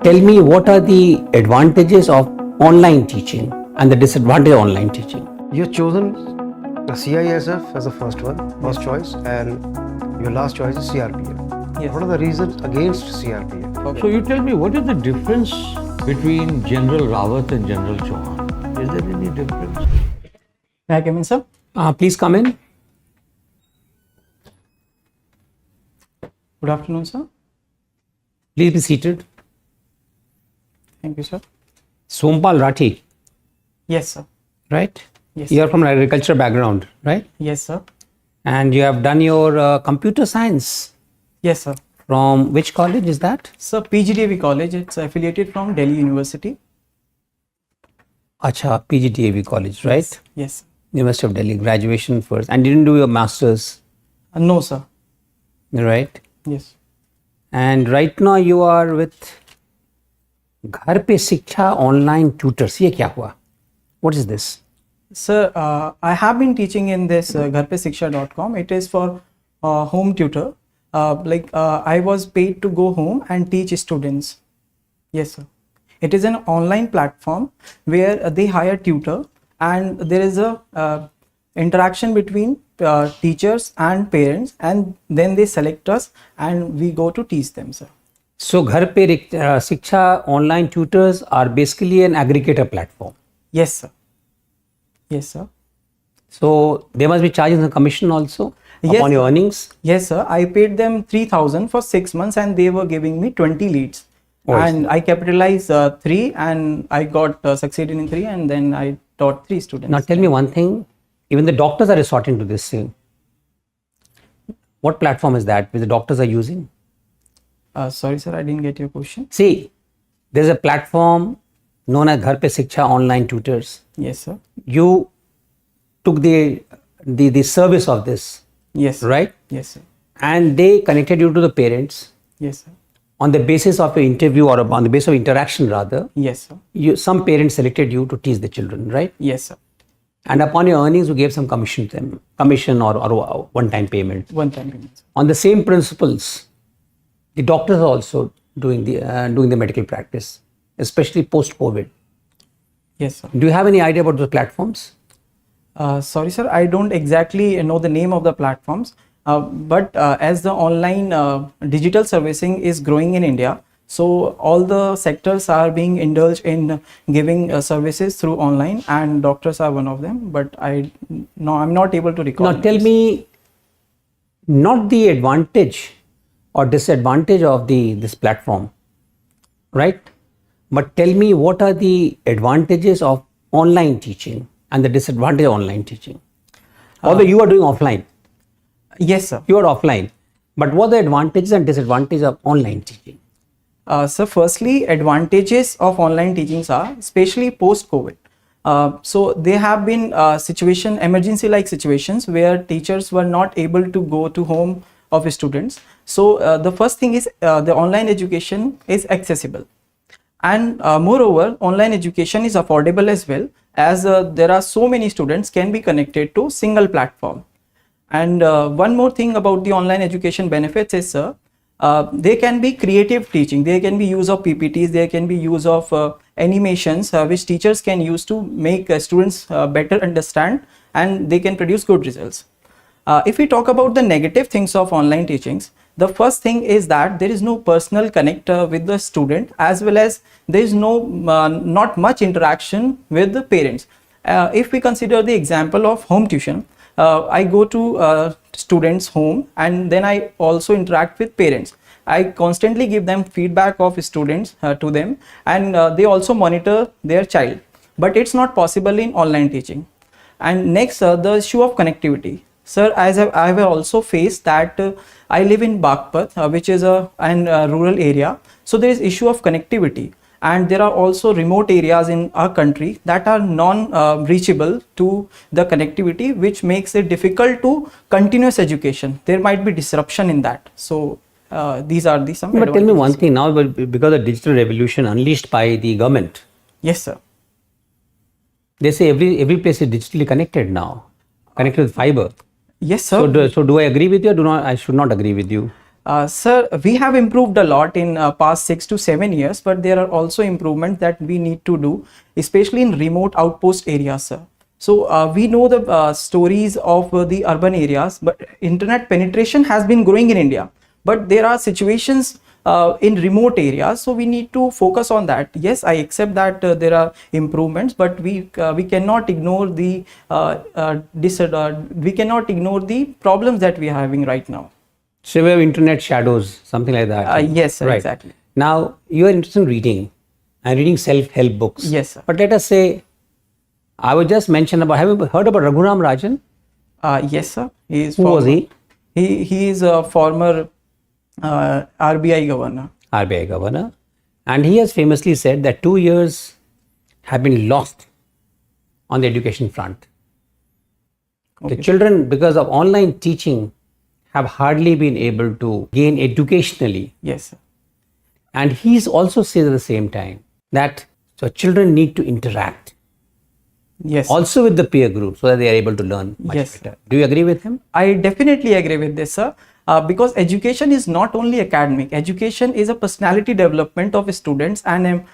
tell me what are the advantages of online teaching and the disadvantage of online teaching. You've chosen the CISF as the first choice, and your last choice is CRPF. Yes. What are the reasons against CRPF? Okay. So you tell me, what is the difference between General Rawat and General Chauhan? Is there any difference? May I come in, sir? Please come in. Good afternoon, sir. Please be seated. Thank you, sir. Sompal Rathi, Yes, sir. right? Yes. You are from an agriculture background, right? Yes, sir. And you have done your computer science. Yes, sir. From which college is that? Sir, PGDAV College. It's affiliated from Delhi University. Acha, PGTAV College, right? Yes. University of Delhi, graduation first. And you didn't do your masters, No, sir. right? Yes. And right now you are with घर पे शिक्षा online tutors. ये क्या हुआ? What is this? Sir, I have been teaching in this gharpeShiksha.com. It is for home tutor. I was paid to go home and teach students. Yes, sir. It is an online platform where they hire tutor, and there is a interaction between teachers and parents, and then they select us and we go to teach them, sir. So घर पे शिक्षा online tutors are basically an aggregator platform. Yes, sir. Yes, sir. So they must be charging some commission also upon your earnings. Yes, sir. I paid them 3,000 for 6 months, and they were giving me 20 leads. Oh, and I capitalized 3, and I got succeeded in 3, and then I taught 3 students. Now tell me one thing, even the doctors are resorting to this thing. What platform is that which the doctors are using? Sorry, sir, I didn't get your question. See, there's a platform known as Ghar Pe Shiksha Online Tutors. Yes, sir. You took the service of this, Yes, sir. right? Yes, sir. And they connected you to the parents Yes, sir. on the basis of your interview, or on the basis of interaction rather. Yes, sir. Some parents selected you to teach the children, right? Yes, sir. And upon your earnings, you gave some commission to them, commission or one-time payment. One time payment, sir. On the same principles, the doctors are also doing the medical practice, especially post-COVID. Yes, sir. Do you have any idea about those platforms? Sorry, sir, I don't exactly know the name of the platforms, but as the online digital servicing is growing in India, so all the sectors are being indulged in giving services through online, and doctors are one of them. But I'm not able to recall. Now tell me, not the advantage or disadvantage of this platform, right? But tell me, what are the advantages of online teaching and the disadvantage of online teaching? Although you are doing offline, Yes, sir. you are offline, but what are the advantages and disadvantages of online teaching? So firstly, advantages of online teachings are, especially post-COVID. So there have been emergency-like situations where teachers were not able to go to home of students. So the first thing is the online education is accessible. And moreover, online education is affordable as well, as there are so many students can be connected to single platform. And one more thing about the online education benefits is, sir, there can be creative teaching, there can be use of PPTs, there can be use of animations which teachers can use to make students better understand, and they can produce good results. If we talk about the negative things of online teachings, the first thing is that there is no personal connect with the student, as well as there is not much interaction with the parents. If we consider the example of home tuition, I go to students' home, and then I also interact with parents. I constantly give them feedback of students to them, and they also monitor their child. But it's not possible in online teaching. And next, the issue of connectivity. Sir, as I have also faced that I live in Bagpat, which is a rural area. So there is issue of connectivity, and there are also remote areas in our country that are non-reachable to the connectivity, which makes it difficult to continuous education. There might be disruption in that. So these are the some. But tell me one thing now, because of the digital revolution unleashed by the government. Yes, sir. They say every place is digitally connected now, connected with fiber. Yes, sir. So do I agree with you, or I should not agree with you? Sir, we have improved a lot in past 6 to 7 years, but there are also improvements that we need to do, especially in remote outpost areas, sir. So we know the stories of the urban areas, but internet penetration has been growing in India. But there are situations in remote areas, so we need to focus on that. Yes, I accept that there are improvements, but we cannot ignore the we cannot ignore the problems that we are having right now. So we have internet shadows, something like that. Yes, sir, Right. exactly. Now, you are interested in reading and reading self-help books. Yes, sir. But let us say, I would just mention about, have you heard about Raghuram Rajan? Yes, sir. He is Who was he? He is a former RBI governor. RBI governor. And he has famously said that 2 years have been lost on the education front. Okay. The children, because of online teaching, have hardly been able to gain educationally. Yes, sir. And he's also says at the same time that so children need to interact Yes, sir. also with the peer group so that they are able to learn much Yes. better. Do you agree with him? I definitely agree with this, sir. Because education is not only academic. Education is a personality development of students and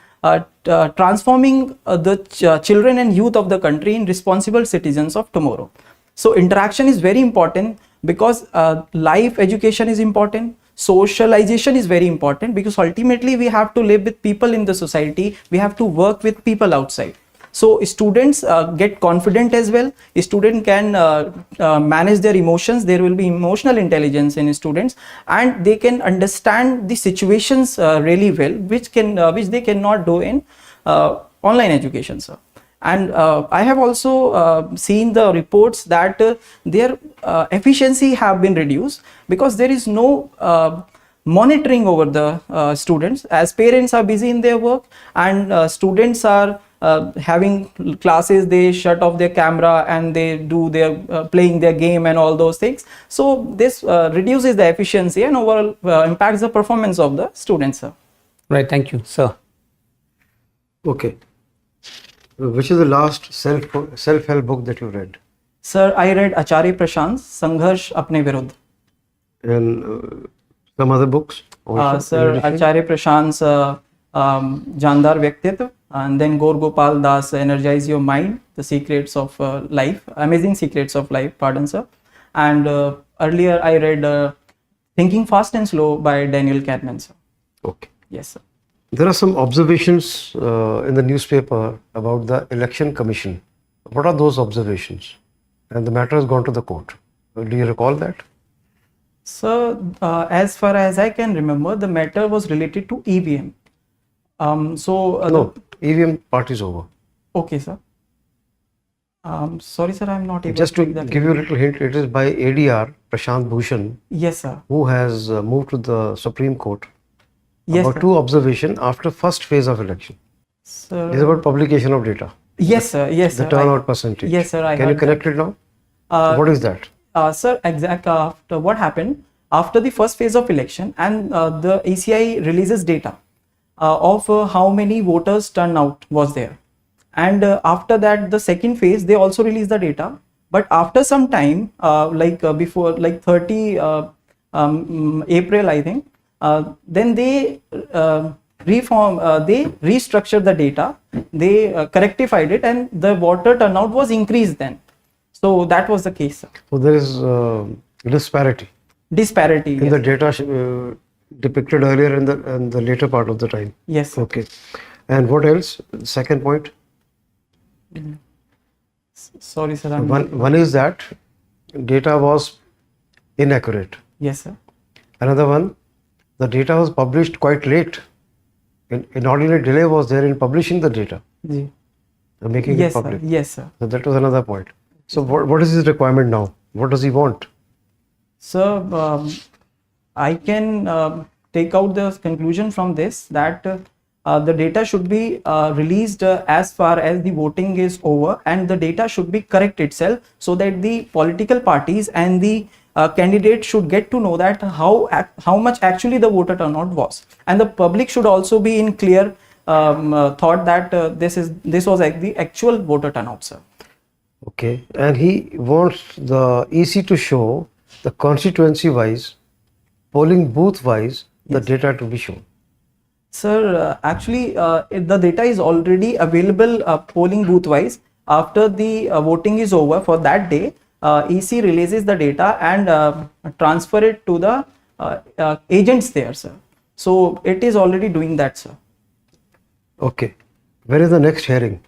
transforming the children and youth of the country in responsible citizens of tomorrow. So interaction is very important because life education is important. Socialization is very important because ultimately we have to live with people in the society. We have to work with people outside. So students get confident as well. A student can manage their emotions. There will be emotional intelligence in students, and they can understand the situations really well, which they cannot do in online education, sir. And I have also seen the reports that their efficiency have been reduced because there is no monitoring over the students, as parents are busy in their work and students are having classes. They shut off their camera and they do their playing their game and all those things. So this reduces the efficiency and overall impacts the performance of the students, sir. Right, thank you, sir. Okay. Which is the last self-help book that you read? Sir, I read Acharya Prashant's Sangharsh Apne Viruddh. And some other books? also, in Sir, addition? Acharya Prashant's Jandar Vyaktitva, and then Gaur Gopal Das Energize Your Mind, The Secrets of Life, Amazing Secrets of Life, pardon, sir. And earlier I read Thinking Fast and Slow by Daniel Kahneman, sir. Okay. Yes, sir. There are some observations in the newspaper about the election commission. What are those observations? And the matter has gone to the court. Do you recall that? So, as far as I can remember, the matter was related to EVM. No, EVM part is over. Okay, sir. Sorry, sir, I'm not able Just to exactly give you a little hint, it is by ADR, Prashant Bhushan, Yes, sir. who has moved to the Supreme Court Yes, about sir. two observations after first phase of election. Sir. It is about publication of data, Yes, sir. Yes, the sir. turnout percentage. Yes, sir. I Can you heard connect it now? that. What is that? Sir, after what happened after the first phase of election, and the ACI releases data of how many voters turnout was there, and after that the second phase they also release the data, but after some time before 30 April, I think, then they they restructured the data, they correctified it, and the voter turnout was increased then. So that was the case, sir. So there is disparity Disparity. in Yes. the data depicted earlier and the later part of the time. Yes, sir. Okay. And what else? Second point. Sorry, sir. I'm One is that data was inaccurate. Yes, sir. Another one, the data was published quite late. Inordinate delay was there in publishing the data, Ji. making Yes, it sir. public. Yes, sir. So that was another point. So what is his requirement now? What does he want? So I can take out the conclusion from this that the data should be released as far as the voting is over, and the data should be correct itself, so that the political parties and the candidate should get to know that how much actually the voter turnout was, and the public should also be in clear thought that this was like the actual voter turnout, sir. Okay. And he wants the EC to show the constituency wise polling booth wise the data to be shown? Sir, actually, the data is already available polling booth wise. After the voting is over for that day, EC releases the data and transfer it to the agents there, sir. So it is already doing that, sir. Okay. Where is the next hearing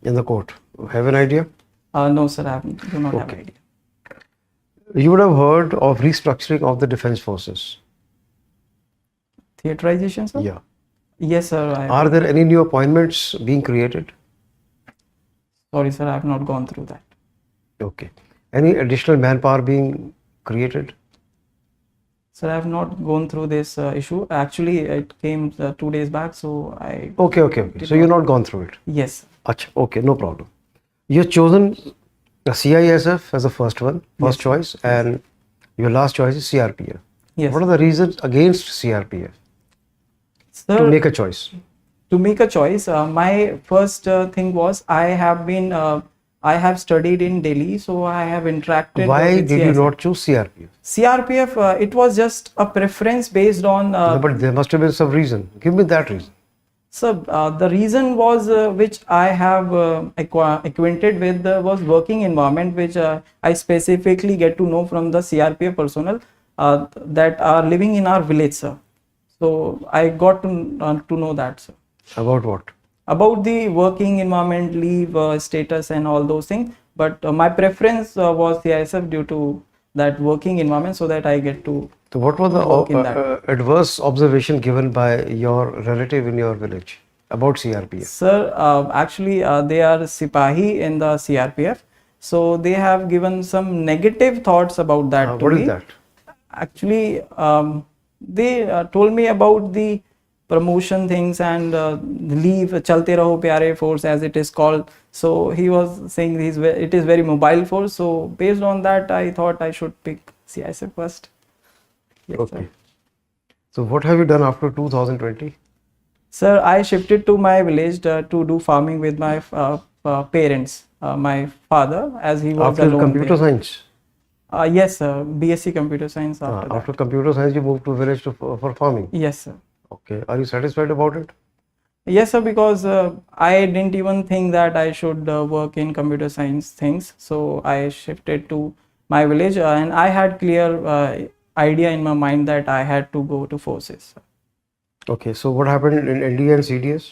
in the court? Have an idea? No, sir, I do not have Okay. an idea. You would have heard of restructuring of the defense forces. Theaterization, sir? Yeah. Yes, sir. Are there any new appointments being created? Sorry, sir, I have not gone through that. Okay. Any additional manpower being created? Sir, I have not gone through this issue. Actually, it came 2 days back, so I. Okay. So you've not gone through it. Yes. Achha, okay, no problem. You've chosen the CISF as the first choice, and your last choice is CRPF. Yes. What are the reasons against CRPF Sir, to make a choice? to make a choice, my first thing was I have studied in Delhi, so I have interacted. Why with did you CISF. not choose CRPF? CRPF? It was just a preference based on. No, but there must have been some reason. Give me that reason. So the reason was which I have acquainted with was working environment, which I specifically get to know from the CRPF personnel that are living in our village, sir. So I got to know that, sir. About what? About the working environment, leave status and all those things. But my preference was CISF due to that working environment, so that I get to. So what was work in the that. adverse observation given by your relative in your village about CRPF? Sir, actually they are Sipahi in the CRPF. So they have given some negative thoughts about that to What me. is that? Actually, they told me about the promotion things and leave chalte raho pyare force, as it is called. So he was saying it is very mobile force. So based on that, I thought I should pick CISF first. Yes, Okay. sir. So what have you done after 2020? Sir, I shifted to my village to do farming with my parents. My father, as he was After alone computer there. science? Yes, sir. BSc computer science after that. After computer science, you moved to village for farming. Yes, sir. Okay. Are you satisfied about it? Yes, sir, because I didn't even think that I should work in computer science things. So I shifted to my village and I had clear idea in my mind that I had to go to forces. Okay. So what happened in NDA and CDS?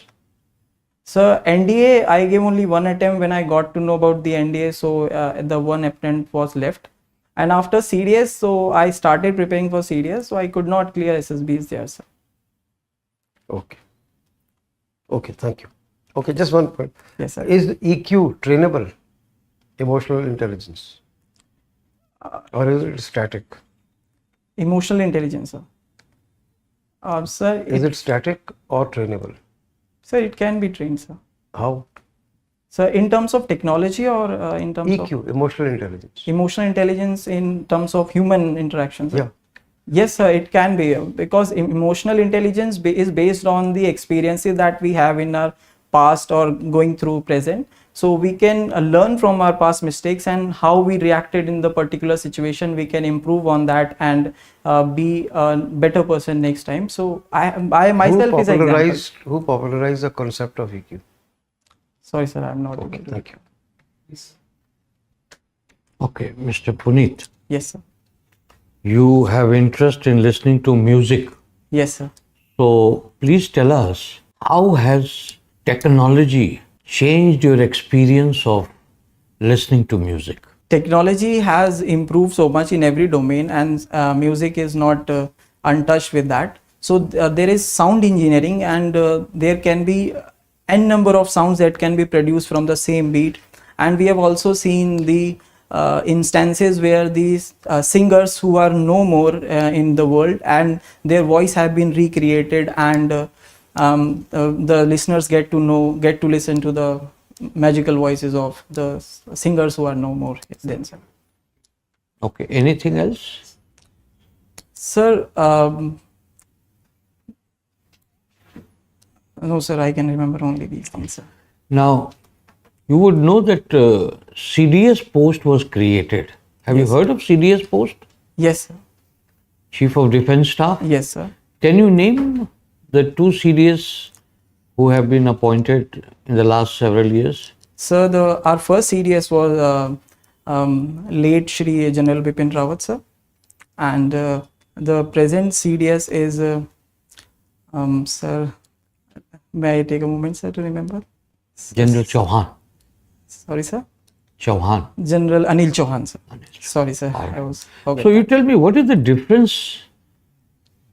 So NDA, I gave only one attempt when I got to know about the NDA. So the one attempt was left. And after CDS, so I started preparing for CDS. So I could not clear SSBs there, sir. Okay. Okay. Thank you. Okay. Just one point. Yes, sir. Is EQ trainable? Emotional intelligence? Or is it static? Emotional intelligence, sir. Sir, Is it static or trainable? sir, it can be trained, sir. How? So in terms of technology or in terms of EQ, emotional intelligence. emotional intelligence in terms of human interactions? Yeah. Yes, sir, it can be because emotional intelligence is based on the experiences that we have in our past or going through present. So we can learn from our past mistakes and how we reacted in the particular situation. We can improve on that and be a better person next time. So I myself is an example. Who popularized the concept of EQ? Sorry, sir, I'm not. Okay, able to- thank you. Okay, Mr. Puneet, Yes, sir. you have interest in listening to music. Yes, sir. So please tell us, how has technology changed your experience of listening to music? Technology has improved so much in every domain, and music is not untouched with that. So there is sound engineering, and there can be n number of sounds that can be produced from the same beat. And we have also seen the instances where these singers who are no more in the world and their voice have been recreated, and the listeners get to listen to the magical voices of the singers who are no more then, sir. Okay, anything else? Sir, no, sir, I can remember only these things, sir. Now, you would know that CDS post was created. Have you heard of CDS post? Yes, sir. Chief of Defence Staff. Yes, sir. Can you name the two CDS who have been appointed in the last several years? Sir, our first CDS was late Shri General Bipin Rawat, sir, and the present CDS is, sir, may I take a moment, sir, to remember? General Chauhan. Sorry, sir. Chauhan. General Anil Chauhan, sir. Sorry, sir. I was. Okay. So you tell me, what is the difference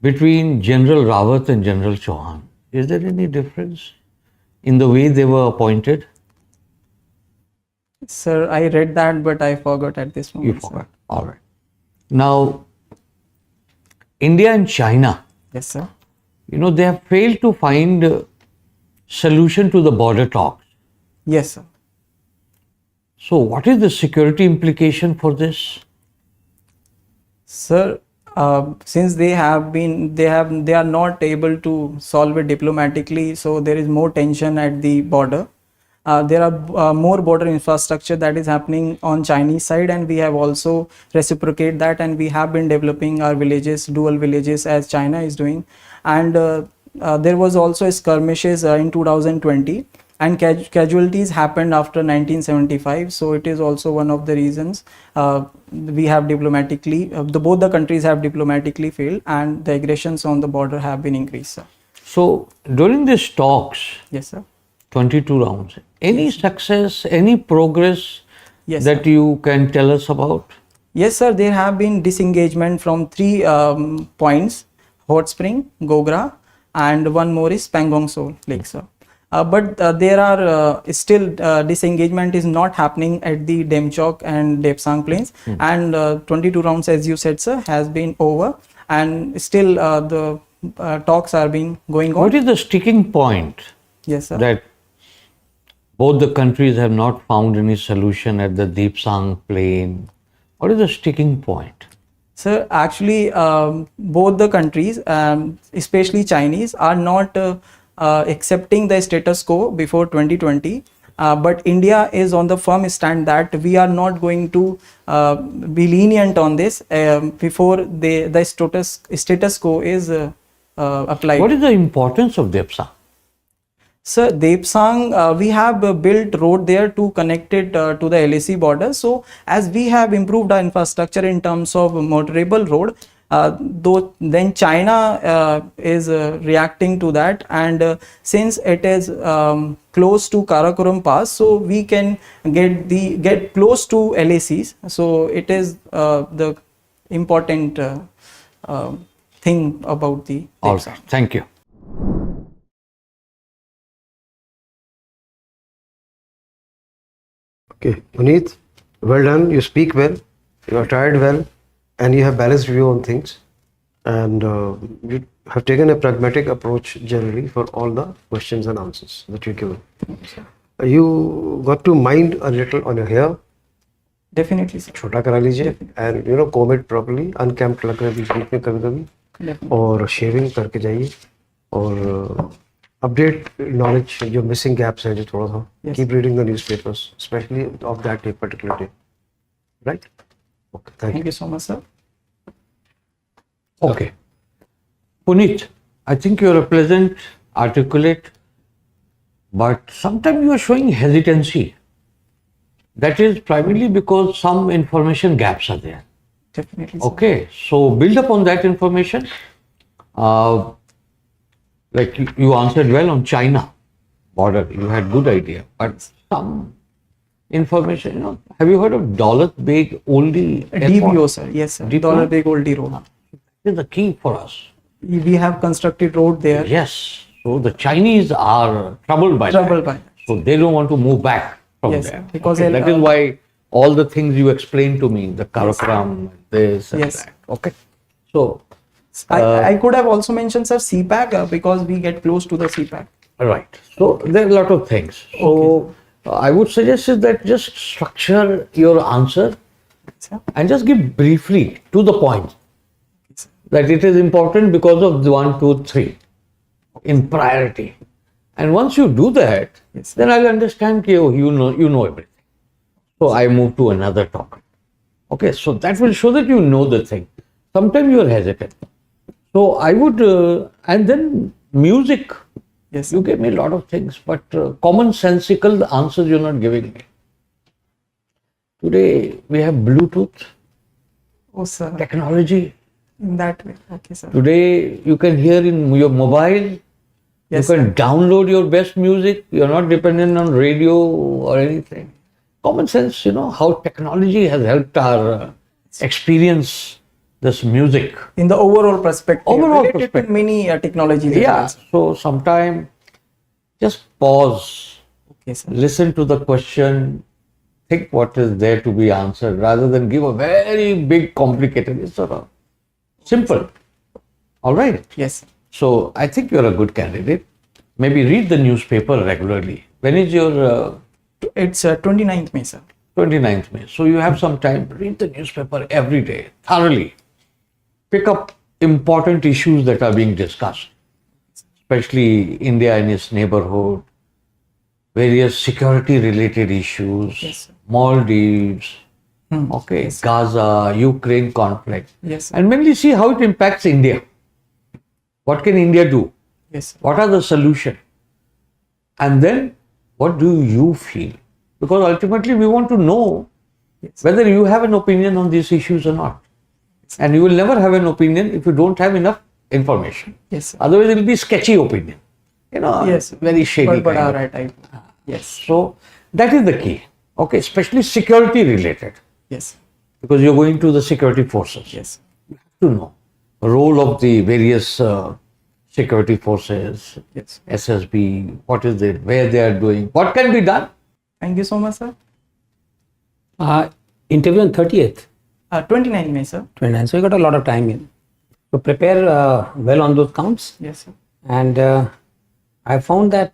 between General Rawat and General Chauhan? Is there any difference in the way they were appointed? Sir, I read that, but I forgot at this moment. You forgot. All right. Now, India and China, Yes, sir. they have failed to find a solution to the border talks. Yes, sir. So, what is the security implication for this? Sir, since they are not able to solve it diplomatically, so there is more tension at the border. There are more border infrastructure that is happening on Chinese side, and we have also reciprocate that, and we have been developing our villages, dual villages, as China is doing. And there was also skirmishes in 2020, and casualties happened after 1975. So it is also one of the reasons we have diplomatically, both the countries have diplomatically failed, and the aggressions on the border have been increased, sir. So, during these talks, Yes, sir. 22 rounds, any success, any progress Yes, that sir. you can tell us about? Yes, sir. There have been disengagement from 3 points: Hot Spring, Gogra, and one more is Pangong Sol Lake, sir. But there are still disengagement is not happening at the Demchok and Depsang plains, and 22 rounds, as you said, sir, has been over, and still the talks are being going on. What is the sticking point Yes, sir. that both the countries have not found any solution at the Depsang plain? What is the sticking point? Sir, actually, both the countries, especially Chinese, are not accepting the status quo before 2020. But India is on the firm stand that we are not going to be lenient on this before the status quo is applied. What is the importance of Depsang? Sir, Depsang, we have built road there to connect it to the LAC border. So, as we have improved our infrastructure in terms of motorable road, then China is reacting to that, and since it is close to Karakoram Pass, so we can get close to LACs. So, it is the important thing about the All Depsang. right, thank you. Okay, Puneet, well done. You speak well, you are tired well, and you have balanced view on things, and you have taken a pragmatic approach generally for all the questions and answers that you given. You got to mind a little on your hair. Definitely, sir. छोटा करा लीजिए, and comb it properly. Unkempt लग रहा है बीच में कभी-कभी, Definitely. और shaving करके जाइए, और update knowledge जो missing gaps हैं जो थोड़ा सा. Yes. Keep reading the newspapers, especially of that day, particular day. Right? Okay, thank you. Thank you so much, sir. Okay. Puneet, I think you are a pleasant, articulate, but sometimes you are showing hesitancy. That is primarily because some information gaps are there. Definitely, sir. Okay, so build upon that information. Like you answered well on China border, you had good idea, but some information, have you heard of Daulat Beg Oldie Airport? DBO, sir. Yes, sir. DBO? Dollar Big Oldie Road. This is the key for us. We have constructed road there. Yes, so the Chinese are troubled by Troubled that. by that. So they don't want to move back from Yes, there. because Okay, they'll, that is why all the things you explained to me, the Karakoram, this and Yes. that. Okay, so I could have also mentioned, sir, CPAC because we get close to the CPAC. right. So there are a lot of things. So I would suggest is that just structure your answer Sir. and just give briefly to the point Sir. that it is important because of the 1, 2, 3 in priority. And once you do that, Yes. then I'll understand that you know everything. So I move to another topic. Okay, so that will show that you know the thing. sometimes you are hesitant. So I would, and then music. Yes. You gave me a lot of things, but commonsensical answers you're not giving me. Today we have Bluetooth Oh, sir. technology. In that way. Okay, sir. Today you can hear in your mobile. Yes, you can sir. download your best music. You're not dependent on radio or anything. Common sense, how technology has helped our experience this music. In the overall perspective. Overall related perspective. to many technologies. as Yeah. well, sir. So sometime just pause, Okay, sir. listen to the question, think what is there to be answered, rather than give a very big complicated. It's sort of simple. All right. Yes, sir. So I think you're a good candidate. Maybe read the newspaper regularly. When is your It's 29th May, sir. 29th May? So you have some time. Read the newspaper every day thoroughly. Pick up important issues that are being discussed, especially India and its neighborhood, various security related issues, Yes, sir. Maldives, okay, Yes, sir. Gaza, Ukraine conflict, Yes, sir. and mainly see how it impacts India. What can India do? Yes, sir. What are the solutions? And then what do you feel? Because ultimately we want to know Yes. whether you have an opinion on these issues or not. And you will never have an opinion if you don't have enough information. Yes, sir. Otherwise it will be sketchy opinion. Yes. Very shady But kind of. right, type. Yes. So that is the key. Okay, especially security related. Yes. Because you're going to the security forces. Yes. To know the role of the various security forces, Yes. SSB, what is it, where they are doing, what can be done. Thank you so much, sir. Interview on 30th, 29th May, sir. 29th. So you got a lot of time in. So prepare well on those counts. Yes, sir. And I found that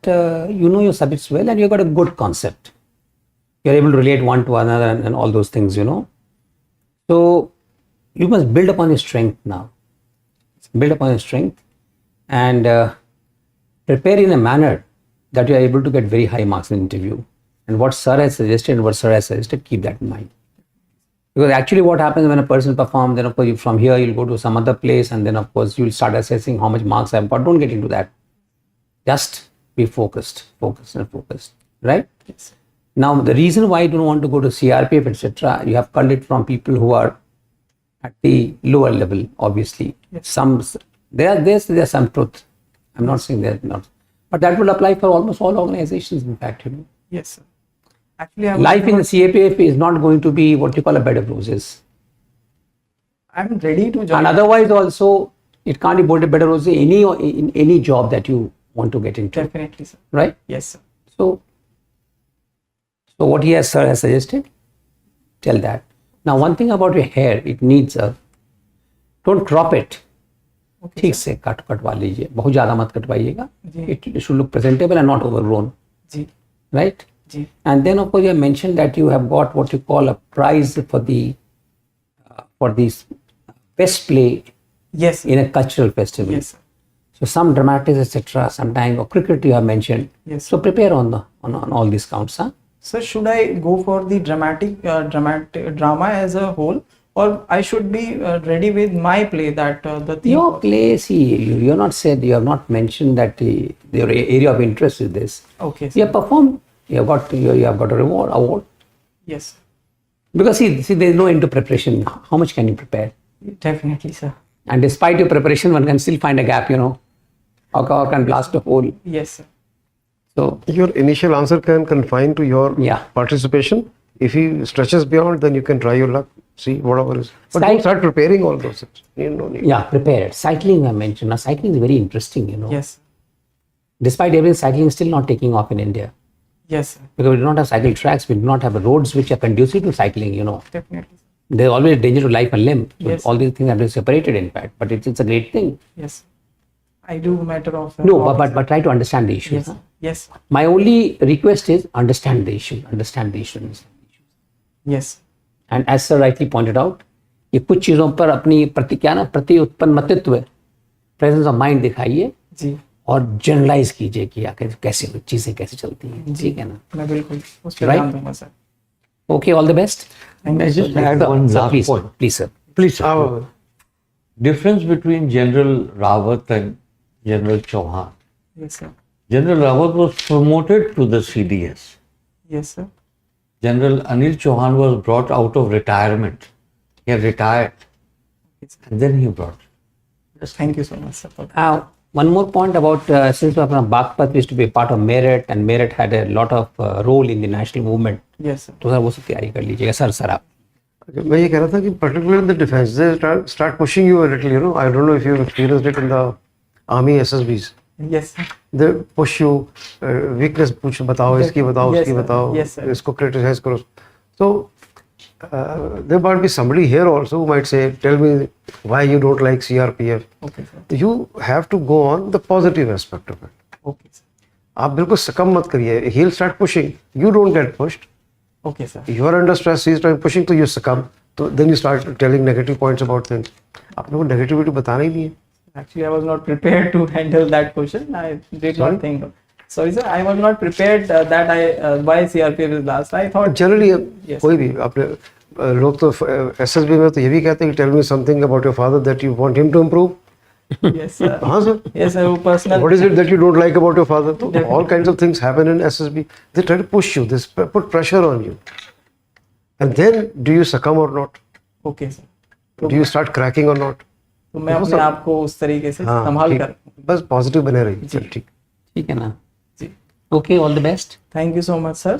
you know your subjects well and you got a good concept. You're able to relate one to another and all those things, So you must build upon your strength now. Build upon your strength and prepare in a manner that you are able to get very high marks in interview. And what sir has suggested, keep that in mind. Because actually what happens when a person performs, then of course from here you'll go to some other place and then of course you'll start assessing how much marks I've got. Don't get into that. Just be focused, right? Yes. Now the reason why you don't want to go to CRPF, etc., you have culled it from people who are at the lower level, obviously. Yes. There's some truth. I'm not saying there's not. But that will apply for almost all organizations, in fact, Yes, sir. Actually, Life in the CAPF is not going to be what you call a bed of roses. I'm ready to join. And otherwise also, it can't be a bed of roses in any job that you want to get into. Definitely, sir. Right? Yes, sir. So what sir has suggested, tell that. Now one thing about your hair, it needs don't crop it. Okay, ठीक sir. से कटवा लीजिए, बहुत ज़्यादा मत कटवाइएगा. जी. It should look presentable and not overgrown, Ji. right? Ji. And then of course you have mentioned that you have got what you call a prize for the best play Yes, sir. in a cultural festival. Yes, sir. So some dramatics, etc. Sometimes, or cricket you have mentioned. Yes. So prepare on all these counts, huh? So should I go for the dramatic drama as a whole, or I should be ready with my play that the theme? Your play, see, you have not mentioned that your area of interest is this. Okay, You sir. have performed, you have got a award. Yes, Because see, there is no end to preparation. How much can you prepare? definitely, sir. And despite your preparation, one can still find a gap, or can blast a hole. Yes, sir. So Your initial answer can confine to your Yeah. participation. If he stretches beyond, then you can try your luck. See whatever is. But Style- don't start preparing all those things. No need. yeah, prepare it. Cycling I mentioned. Now cycling is very interesting, Yes, Despite everything, cycling is still not taking off in India. yes, sir. Because we do not have cycle tracks, we do not have roads which are conducive to cycling, Definitely. There's always danger to life and limb. So Yes. all these things have been separated, in fact. But it's a great thing. Yes, I do matter of. No, but try to understand the issue. Yes, yes, My only request is understand the issue. Understand the issue. yes. And as sir rightly pointed out, ये कुछ चीजों पर अपनी प्रति उत्पन्नमतित्व presence of mind दिखाइए जी, और generalise कीजिए कि आखिर कैसे चीजें कैसे चलती हैं. ठीक है ना? मैं बिल्कुल उस पर Right? ध्यान दूंगा, sir. Okay, all the best. Thank I you, just sir. add Sir, one sir, last please, point. please, sir. Please, sir. difference between General Rawat and General Chauhan. Yes, sir. General Rawat was promoted to the CDS. Yes, sir. General Anil Chauhan was brought out of retirement. He had retired and then he brought. Thank you so much, sir. for that. Now, one more point about since Bagpat used to be a part of Merit and Merit had a lot of role in the national movement. Yes, sir. तो sir वो सब तैयारी कर लीजिएगा sir आप. मैं ये कह रहा था कि particularly in the defense, they start pushing you a little, you know. I don't know if you've experienced it in the army SSBs. Yes, sir. They push you, weakness पूछ बताओ, इसकी बताओ, Yes, उसकी sir. बताओ, Yes, sir. इसको criticize करो. So there might be somebody here also who might say, tell me why you don't like CRPF. Okay, sir. You have to go on the positive aspect of it. Okay, sir. आप बिल्कुल सकम मत करिए. He'll start pushing. You don't get pushed. Okay, sir. You are under stress. He's trying pushing, तो you succumb. So then you start telling negative points about things. आपने वो negativity बताना ही नहीं है. Actually, I was not prepared to handle that question. I did Sorry? not think. Sorry, sir. I was not prepared that why CRPF is last. I thought. Generally, Yes. कोई भी आपने लोग तो SSB में तो ये भी कहते हैं कि tell me something about your father that you want him to improve. Yes, sir. हाँ sir. Yes, sir. वो personal. What is it that you don't like about your father? So all kinds of things happen in SSB. They try to push you. They put pressure on you. And then do you succumb or not? Okay, sir. Do you start cracking or not? तो मैं अपने आप को उस तरीके से संभाल ठीक. कर. बस पॉजिटिव बने रहिए. चल ठीक. ठीक है ना. जी. Okay, all the best. Thank you so much, sir.